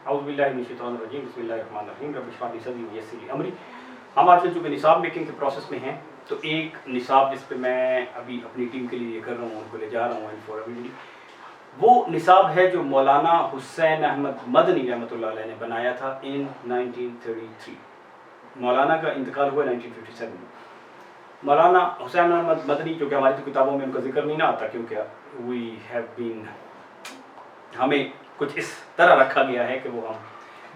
औज़ुबिल्लाहि बिस्मिल्लाहिर्रहमानिर्रहीम रब्बिश इश्रह ली सदरी वयस्सिर ली अमरी। हम आजकल चूँकि निसाब मेकिंग के प्रोसेस में हैं, तो एक निसाब जिस पे मैं अभी अपनी टीम के लिए कर रहा हूँ, उनको ले जा रहा हूँ फॉर एवरीबॉडी, वो निसाब है जो मौलाना हुसैन अहमद मदनी रहमतुल्लाह अलैह ने बनाया था इन 1933। मौलाना का इंतकाल हुआ 1957 में। मौलाना हुसैन अहमद मदनी, जो कि हमारी तो किताबों में उनका जिक्र नहीं ना आता, क्योंकि वी हैव बीन, हमें कुछ इस तरह रखा गया है कि वो हम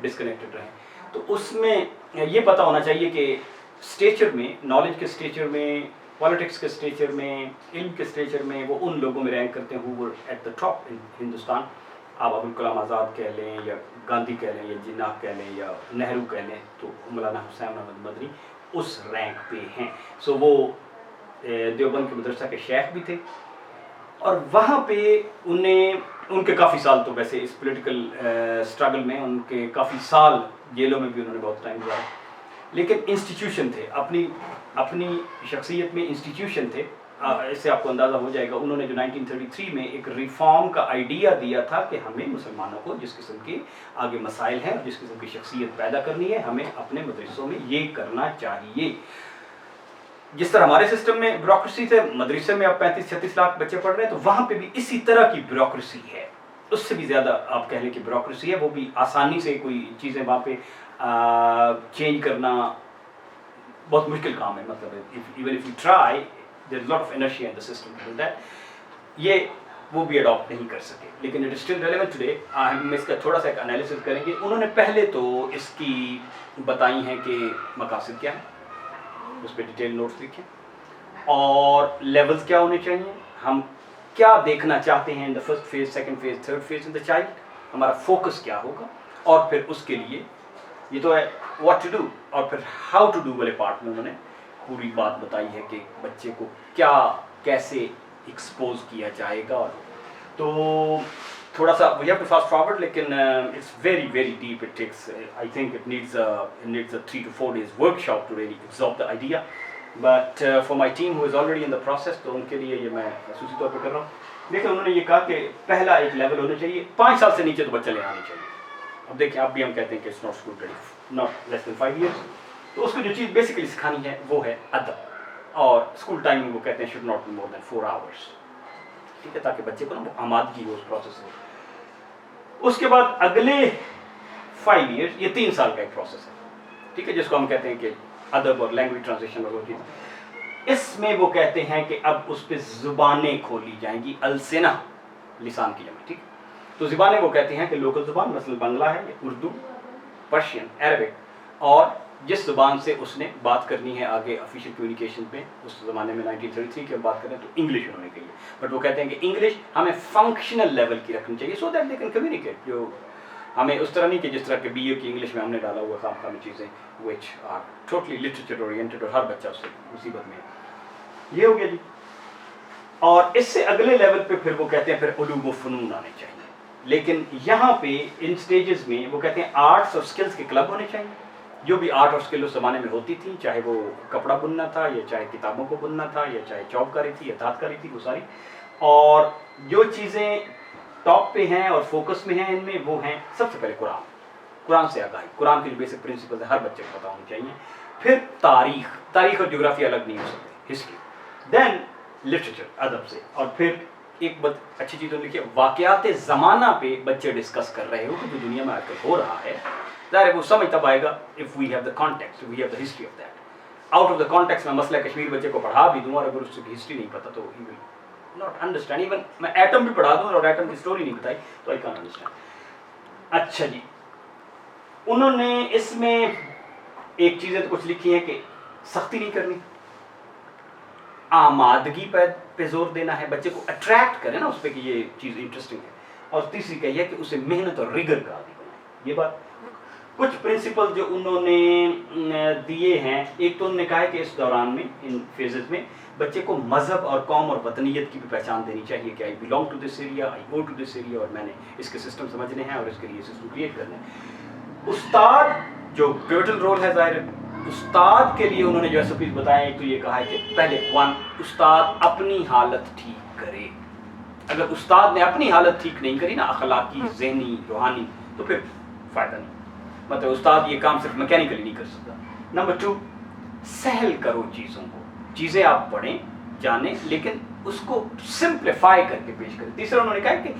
डिस्कनेक्टेड रहें। तो उसमें ये पता होना चाहिए कि स्टेचर में, नॉलेज के स्टेचर में, पॉलिटिक्स के स्टेचर में, इल्म के स्टेचर में वो उन लोगों में रैंक करते हैं who were at the top in Hindustan. आप अबुल कलाम आज़ाद कह लें, या गांधी कह लें, या जिन्ना कह लें, या नेहरू कह लें, तो मौलाना हुसैन अहमद मदनी उस रैंक पे हैं। सो वो देवबंद के मदरसा के शेख भी थे, और वहाँ पे उनके काफ़ी साल, तो वैसे इस पॉलिटिकल स्ट्रगल में उनके काफ़ी साल, जेलों में भी उन्होंने बहुत टाइम गुजारा, लेकिन इंस्टीट्यूशन थे, अपनी शख्सियत में इंस्टीट्यूशन थे। इससे आपको अंदाज़ा हो जाएगा, उन्होंने जो 1933 में एक रिफॉर्म का आइडिया दिया था कि हमें मुसलमानों को जिस किस्म के आगे मसाइल हैं, जिस किस्म की शख्सियत पैदा करनी है, हमें अपने मदरसों में ये करना चाहिए। जिस तरह हमारे सिस्टम में ब्यूरोक्रेसी थे, मदरसे में अब 35-36 लाख बच्चे पढ़ रहे हैं, तो वहाँ पे भी इसी तरह की ब्यूरोक्रेसी है, उससे भी ज़्यादा आप कह लें कि ब्यूरोक्रेसी है। वो भी आसानी से कोई चीज़ें वहाँ पे चेंज करना बहुत मुश्किल काम है। मतलब even if you try, there is lot of inertia in the system to do that. ये वो भी अडॉप्ट नहीं कर सके, लेकिन it is still relevant today. हम इसका थोड़ा सा एक एनालिसिस करेंगे। उन्होंने पहले तो इसकी बताई हैं कि मकासद क्या है, उस पर डिटेल नोट्स लिखें, और लेवल्स क्या होने चाहिए, हम क्या देखना चाहते हैं in the first phase, second phase, third phase in the child, हमारा फोकस क्या होगा, और फिर उसके लिए ये तो है व्हाट टू डू, और फिर हाउ टू डू वाले पार्ट में उन्होंने पूरी बात बताई है कि बच्चे को क्या कैसे एक्सपोज किया जाएगा। तो थोड़ा सा we have to fast forward, लेकिन it's very very deep. It takes, I think it needs a 3 to 4 days workshop to really absorb the idea, but for my team who is already in the process, तो उनके लिए ये मैं खसूसी तौर पर कर रहा हूँ। देखिए, उन्होंने ये कहा कि पहला एक लेवल होना चाहिए, 5 साल से नीचे तो बच्चा ले आने चाहिए। अब देखिए, आप भी हम कहते हैं कि it's not school ready, not less than 5 years। तो उसको जो चीज़ बेसिकली सिखानी है वो है अदब, और स्कूल टाइमिंग वो कहते हैं should not be more than 4 hours, ठीक है, ताकि बच्चे को ना आमादगी हो उस प्रोसेस में। उसके बाद अगले 5 years, ये 3 साल का एक प्रोसेस है, ठीक है, जिसको हम कहते हैं कि अदब और लैंग्वेज ट्रांजिशन और वो चीज़। इसमें वो कहते हैं कि अब उस पर ज़ुबानें खोली जाएंगी, अलसेना, लिसान की जमा, ठीक। तो ज़ुबानें वो कहते हैं कि लोकल ज़ुबान, मसलन बांग्ला है, या उर्दू, पर्शियन, अरबिक, और जिस ज़ुबान से उसने बात करनी है आगे ऑफिशियल कम्युनिकेशन में। उस ज़माने में 1933 की हम बात करें तो इंग्लिश उन्होंने कही है, बट वो कहते हैं कि इंग्लिश हमें फंक्शनल लेवल की रखनी चाहिए, so that they can communicate. जो हमें उस तरह नहीं कि जिस तरह के BA की इंग्लिश में हमने डाला हुआ खाम में चीज़ें which are totally literature oriented, और हर बच्चा उससे मुसीबत में है। ये हो गया जी। और इससे अगले लेवल पे फिर वो कहते हैं फिर उलूम व फ़नून आने चाहिए, लेकिन यहाँ पे इन स्टेजेस में वो कहते हैं आर्ट्स और स्किल्स के क्लब होने चाहिए। जो भी आर्ट और स्किल उस ज़माने में होती थी, चाहे वो कपड़ा बुनना था, या चाहे किताबों को बुनना था, या चाहे चौबकारी थी, या दातकारी थी, वो सारी। और जो चीज़ें टॉप पे हैं और फोकस में हैं इनमें, वो हैं सबसे पहले कुरान से आगाही, कुरान के जो बेसिक प्रिंसिपल्स है हर बच्चे को पता होनी चाहिए। फिर तारीख और ज्योग्राफी अलग नहीं हो सकती, हिस्ट्री, देन लिटरेचर, अदब से, और फिर एक बहुत अच्छी चीज़ लिखी है, वाक़यात ज़माना पे बच्चे डिस्कस कर रहे हो कि जो दुनिया में आजकल हो रहा है, ज़ाहिर है वो समझ तब आएगा if we have the context, we have the history of that. Out of the context में मसला कश्मीर बच्चे को पढ़ा भी दूँ, और अगर उसकी हिस्ट्री नहीं पता तो he will not understand. Even मैं एटम भी पढ़ा दूँ और एटम की स्टोरी नहीं बताई तो आई कांट अंडरस्टैंड। अच्छा जी, उन्होंने इसमें एक चीज़ें तो कुछ लिखी हैं कि सख्ती नहीं करनी, आमादगी पे जोर देना है, बच्चे को अट्रैक्ट करें ना उस पर कि ये चीज़ इंटरेस्टिंग है, और तीसरी कही है कि उसे मेहनत और रिगर का आदी बनाए। ये बात कुछ प्रिंसिपल जो उन्होंने दिए हैं। एक तो उन्होंने कहा है कि इस दौरान में, इन फेजेस में, बच्चे को मज़हब और कौम और वतनीयत की भी पहचान देनी चाहिए कि I belong to this area, I go to this area, और मैंने इसके सिस्टम समझने हैं और इसके लिए सिस्टम क्रिएट करने हैं। उस्ताद जो पिवटल रोल है, ज़ाहिर उस्ताद के लिए उन्होंने जो एसओपीज़ बताए, एक तो ये कहा है कि पहले उस्ताद अपनी हालत ठीक करे। अगर उस्ताद ने अपनी हालत ठीक नहीं करी ना, अखलाकी, ज़हनी, रूहानी, तो फिर फ़ायदा नहीं। मतलब उस्ताद ये काम सिर्फ मैकेनिकली नहीं कर सकता। नंबर 2, सहल करो चीज़ों को, चीज़ें आप पढ़ें जानें लेकिन उसको सिंप्लीफाई करके पेश करें। तीसरा उन्होंने कहा कि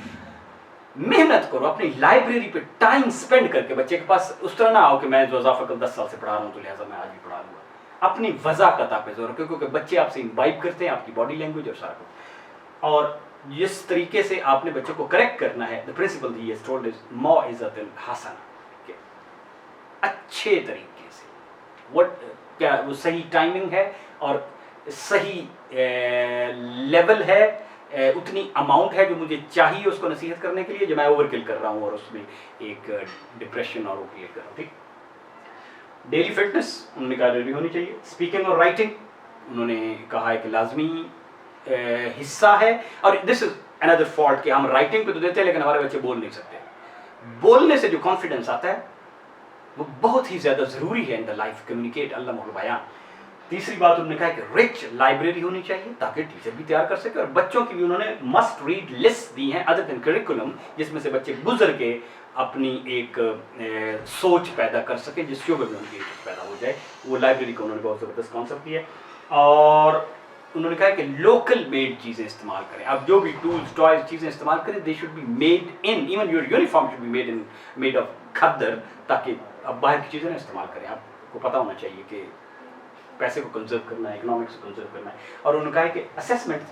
मेहनत करो, अपनी लाइब्रेरी पे टाइम स्पेंड करके। बच्चे के पास उस तरह ना आओ कि मैं जोज़ाफ़ा कल 10 साल से पढ़ा रहा हूँ तो लिहाजा मैं आज भी पढ़ा लूँगा। अपनी वज़ाकता पे जोर रखो, क्योंकि बच्चे आपसे इम्बाइब करते हैं, आपकी बॉडी लैंग्वेज और सारा कुछ। और जिस तरीके से आपने बच्चों को करेक्ट करना है, the principle he has told is मौइज़तुल हसना, अच्छे तरीके से। व्हाट क्या वो सही टाइमिंग है और सही लेवल है, उतनी अमाउंट है जो मुझे चाहिए उसको नसीहत करने के लिए, जो मैं ओवरकिल कर रहा हूँ और उसमें एक डिप्रेशन और वो क्रिएट कर रहा हूँ। ठीक, डेली फिटनेस उन्होंने कहा जरूरी होनी चाहिए। स्पीकिंग और राइटिंग उन्होंने कहा है कि लाजमी हिस्सा है। और दिस इज अनदर फॉल्ट कि हम राइटिंग पे तो देते हैं लेकिन हमारे बच्चे बोल नहीं सकते। बोलने से जो कॉन्फिडेंस आता है वो बहुत ही ज़्यादा ज़रूरी है इन द लाइफ, कम्युनिकेट अल्लाहुल बयान। तीसरी बात उन्होंने कहा कि रिच लाइब्रेरी होनी चाहिए ताकि टीचर भी तैयार कर सके, और बच्चों की भी उन्होंने मस्ट रीड लिस्ट दी हैं अदर देन करिकुलम, जिसमें से बच्चे गुजर के अपनी एक सोच पैदा कर सके, जिस शोबे में उनकी पैदा हो जाए। वो लाइब्रेरी को उन्होंने बहुत ज़बरदस्त कॉन्सेप्ट दिया। और उन्होंने कहा कि लोकल मेड चीज़ें इस्तेमाल करें। अब जो भी टूल्स टॉयज चीज़ें इस्तेमाल करें, they should be made in, even your uniform should be made of khaddar, ताकि अब बाहर की चीज़ें ना इस्तेमाल करें। आपको पता होना चाहिए कि पैसे को कंजर्व करना है, इकोनॉमिक्स को कंजर्व करना है। और उन्होंने कहा कि असेसमेंट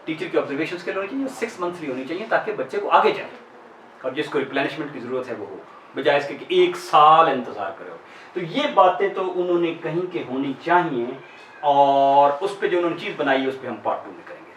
टीचर की ऑब्जर्वेशन के लिए होनी चाहिए, 6 मंथली होनी चाहिए ताकि बच्चे को आगे जाए और जिसको रिप्लेनिशमेंट की ज़रूरत है वो हो, बजाय इसके कि 1 साल इंतज़ार करो। तो ये बातें तो उन्होंने कहीं के होनी चाहिए, और उस पर जो उन्होंने चीज़ बनाई है उस पर हम पार्ट 2 में करेंगे।